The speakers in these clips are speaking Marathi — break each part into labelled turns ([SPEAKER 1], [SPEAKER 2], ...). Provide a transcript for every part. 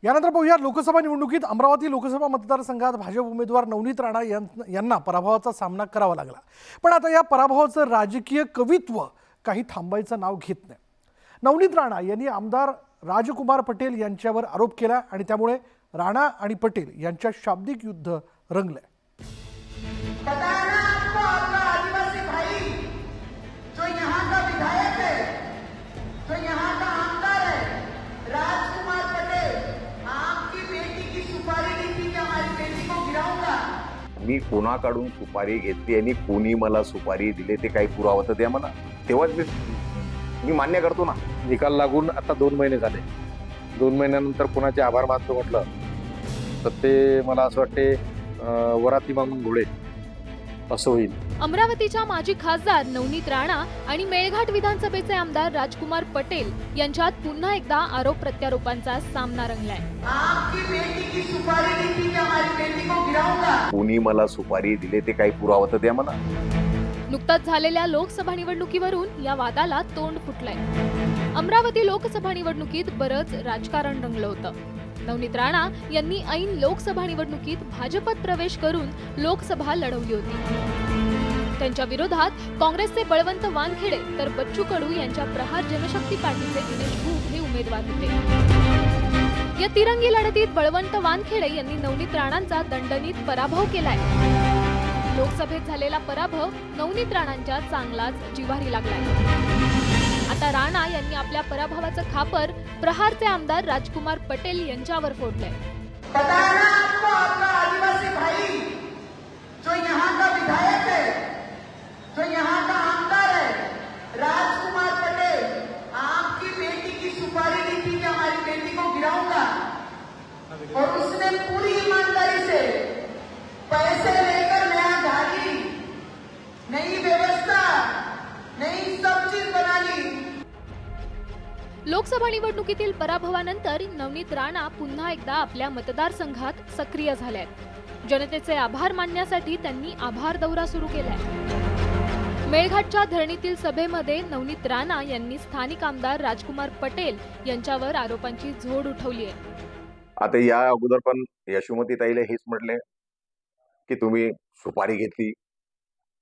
[SPEAKER 1] यानंतर पाहूया लोकसभा निवडणुकीत अमरावती लोकसभा मतदारसंघात भाजप उमेदवार नवनीत राणा यांना पराभवाचा सामना करावा लागला। पण आता या पराभवाचं राजकीय कवित्व काही थांबायचं नाव घेत नाही। नवनीत राणा यांनी आमदार राजकुमार पटेल यांच्यावर आरोप केला आणि त्यामुळे राणा आणि पटेल यांच्या शाब्दिक युद्ध रंगले।
[SPEAKER 2] मी कोणाकडून सुपारी घेतली आणि कोणी मला सुपारी दिले ते काही पुरावा तर द्या मला, तेव्हाच मी मान्य करतो ना।
[SPEAKER 3] निकाल लागून आता 2 महिने झाले। 2 महिन्यानंतर कोणाचे आभार मानतो म्हटलं तर ते मला असं वाटते वराती मागून घोडे असं होईल।
[SPEAKER 4] अमरावतीच्या माजी खासदार नवनीत राणा आणि मेळघाट विधानसभेचे आमदार राजकुमार पटेल यांच्यात पुन्हा एकदा आरोप प्रत्यारोपांचा सामना रंगलाय।
[SPEAKER 2] कोणी मला सुपारी दिले ते काही पुरावा तर द्या मला।
[SPEAKER 4] नुकताच झालेल्या लोकसभा निवडणुकीवरून या वादाला तोंड फुटलंय। अमरावती लोकसभा निवडणुकीत बरंच राजकारण रंगलं होतं। नवनीत राणा यांनी ऐन लोकसभा निवडणुकीत भाजपात प्रवेश करून लोकसभा लढवली होती। त्यांच्या विरोधात काँग्रेसचे बळवंत वानखेडे तर बच्चू कडू यांच्या प्रहार जनशक्ती पार्टीचे दिनेश भूप हे उमेदवार होते। या तिरंगी लढतीत बळवंत वानखेडे यांनी नवनीत राणांचा दणदणीत पराभव केलाय। लोकसभेत झालेला पराभव नवनीत राणांच्या चांगलाच जिव्हारी लागलाय। आता राणा यांनी आपल्या पराभवाचं खापर प्रहारचे आमदार राजकुमार पटेल यांच्यावर फोडलंय।
[SPEAKER 5] राजकुमार पटेल, आपकी बेटी की सुपारी ली थी कि हमारी बेटी को गिराऊंगा, और उसने पूरी ईमानदारी से पैसे लेकर नया गाड़ी, नई व्यवस्था, नई सब चीज बना ली।
[SPEAKER 4] लोकसभा निवडणुकीतील पराभवानंतर नवनीत राणा पुन्हा एकदा आपल्या मतदारसंघात सक्रिय झाल्यात। जनतेचे आभार मानण्यासाठी त्यांनी आभार दौरा सुरू केलाय। मेळघाटच्या धरणीतील सभेमध्ये नवनीत राणा यांनी स्थानिक आमदार राजकुमार पटेल यांच्यावर आरोपांची झोड उठवली आहे।
[SPEAKER 2] आता या अगोदर पण यशोमती ताईला हेच म्हटले की तुम्ही सुपारी घेतली,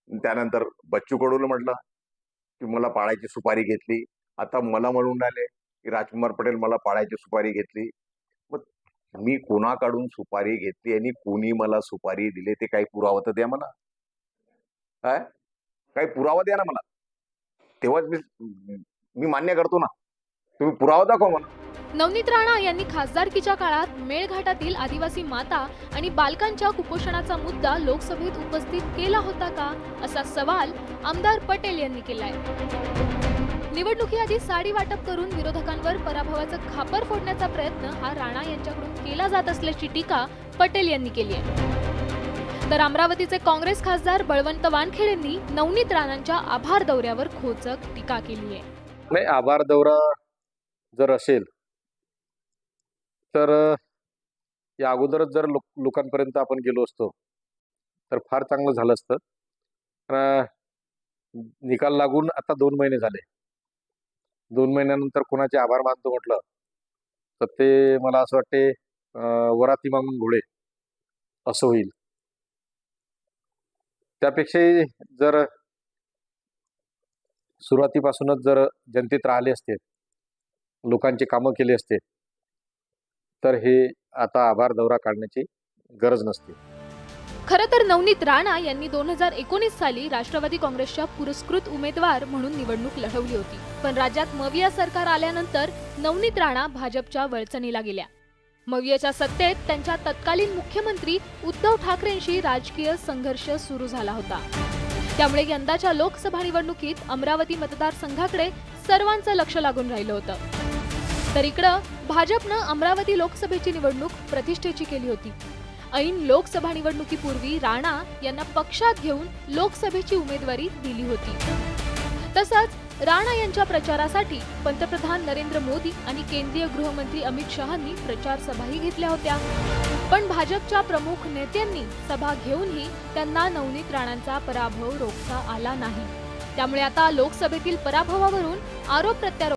[SPEAKER 2] त्यानंतर बच्चू कडूला म्हटलं की मला पाळायची सुपारी घेतली, आता मला म्हणून आले की राजकुमार पटेल मला पाळायची सुपारी घेतली। मग मी कोणाकडून सुपारी घेतली आणि कोणी मला सुपारी दिले ते काही पुरावा तर द्या मला, काही पुरावा द्या ना मला, तेव्हाच मी मान्य करतो ना। तुम्ही पुरावा दाखवा मला।
[SPEAKER 4] नवनीत राणा यांनी खासदारकीच्या काळात मेळघाटातील आदिवासी माता आणि बालकांच्या कुपोषणाचा मुद्दा लोकसभेत उपस्थित केला होता का, असा सवाल आमदार पटेल यांनी केलाय। निवडणुकीआधी साडी वाटप करून विरोधकांवर पराभवाचं खापर फोडण्याचा प्रयत्न हा राणा यांच्याकडून केला जात असल्याची टीका पटेल यांनी केली आहे। तर अमरावतीचे काँग्रेस खासदार बळवंत वानखेडेंनी नवनीत राणांच्या आभार दौऱ्यावर खोचक टीका केली आहे।
[SPEAKER 3] नाही, आभार दौरा जर असेल तर या अगोदरच जर लोकांपर्यंत आपण गेलो असतो तर फार चांगलं झालं असतं। निकाल लागून आता 2 महिने झाले। 2 महिन्यानंतर कोणाचे आभार मानतो म्हटलं तर ते मला असं वाटते वराती मागून घोडे असं होईल। त्यापेक्षाही जर सुरुवातीपासूनच जर जनतेत राहिले असते, लोकांचे कामं केले असते तर हे आता आभार दौरा काढण्याची गरज नसते।
[SPEAKER 4] खरं तर नवनीत राणा यांनी 2019 साली राष्ट्रवादी काँग्रेसच्या पुरस्कृत उमेदवार म्हणून निवडणूक लढवली होती। पण राज्यात मविया सरकार आल्यानंतर नवनीत राणा भाजपच्या वळचणीला गेल्या। मवियाच्या सत्तेत त्यांच्या तत्कालीन मुख्यमंत्री उद्धव ठाकरेंशी राजकीय संघर्ष सुरू झाला होता। त्यामुळे यंदाच्या लोकसभा निवडणुकीत अमरावती मतदारसंघाकडे सर्वांचं लक्ष लागून राहिलं होतं। तर इकडं भाजपनं अमरावती लोकसभेची निवडणूक प्रतिष्ठेची केली होती। ऐन लोकसभा निवडणुकीपूर्वी राणा यांना पक्षात घेऊन लोकसभेची उमेदवारी दिली होती। तसंच राणा यांच्या प्रचारासाठी पंतप्रधान नरेंद्र मोदी आणि केंद्रीय गृहमंत्री अमित शहांनी प्रचार सभाही घेतल्या होत्या। पण भाजपच्या प्रमुख नेत्यांनी सभा घेऊनही त्यांना नवनीत राणांचा पराभव रोखता आला नाही। त्यामुळे आता लोकसभेतील पराभवावरून आरोप प्रत्यारोप